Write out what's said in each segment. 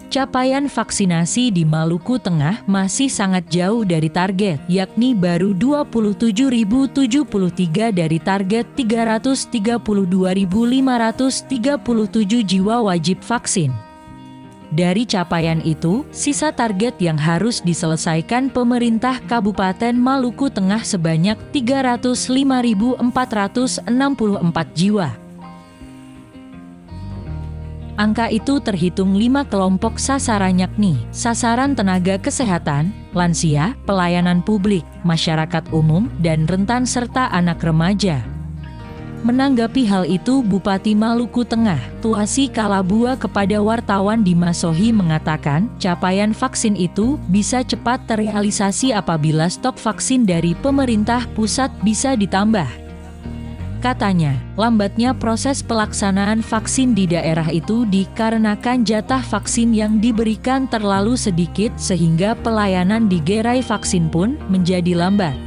Capaian vaksinasi di Maluku Tengah masih sangat jauh dari target, yakni baru 27.073 dari target 332.537 jiwa wajib vaksin. Dari capaian itu, sisa target yang harus diselesaikan pemerintah Kabupaten Maluku Tengah sebanyak 305.464 jiwa. Angka itu terhitung 5 kelompok sasaran, yakni sasaran tenaga kesehatan, lansia, pelayanan publik, masyarakat umum, dan rentan serta anak remaja. Menanggapi hal itu, Bupati Maluku Tengah, Tuasi Kalabua kepada wartawan di Masohi mengatakan, capaian vaksin itu bisa cepat terrealisasi apabila stok vaksin dari pemerintah pusat bisa ditambah. Katanya, lambatnya proses pelaksanaan vaksin di daerah itu dikarenakan jatah vaksin yang diberikan terlalu sedikit sehingga pelayanan di gerai vaksin pun menjadi lambat.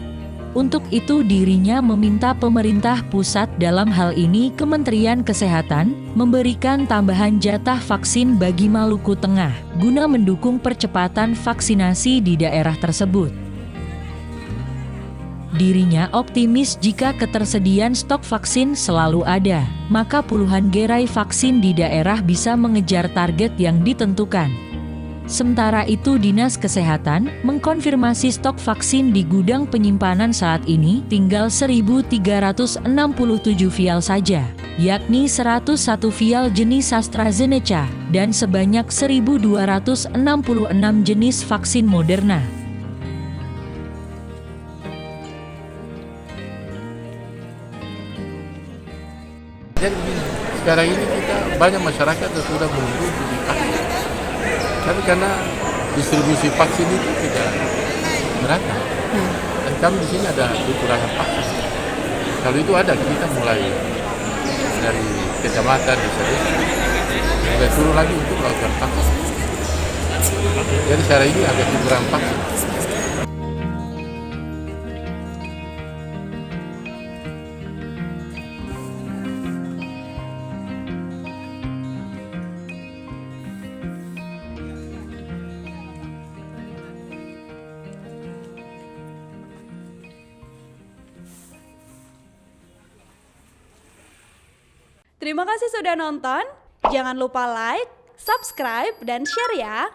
Untuk itu dirinya meminta pemerintah pusat, dalam hal ini Kementerian Kesehatan, memberikan tambahan jatah vaksin bagi Maluku Tengah, guna mendukung percepatan vaksinasi di daerah tersebut. Dirinya optimis jika ketersediaan stok vaksin selalu ada, maka puluhan gerai vaksin di daerah bisa mengejar target yang ditentukan. Sementara itu Dinas Kesehatan mengkonfirmasi stok vaksin di gudang penyimpanan saat ini tinggal 1.367 vial saja, yakni 101 vial jenis AstraZeneca dan sebanyak 1.266 jenis vaksin Moderna. Jadi sekarang ini kita banyak masyarakat yang sudah menunggu vaksin. Tapi karena distribusi vaksin itu tidak merata. Dan kami di sini ada kekurangan vaksin. Kalau itu ada, kita mulai dari kecamatan, desa-desa, mulai turun lagi untuk melakukan vaksin. Jadi sekarang ini agak kurang vaksin. Terima kasih sudah nonton. Jangan lupa like, subscribe, dan share ya.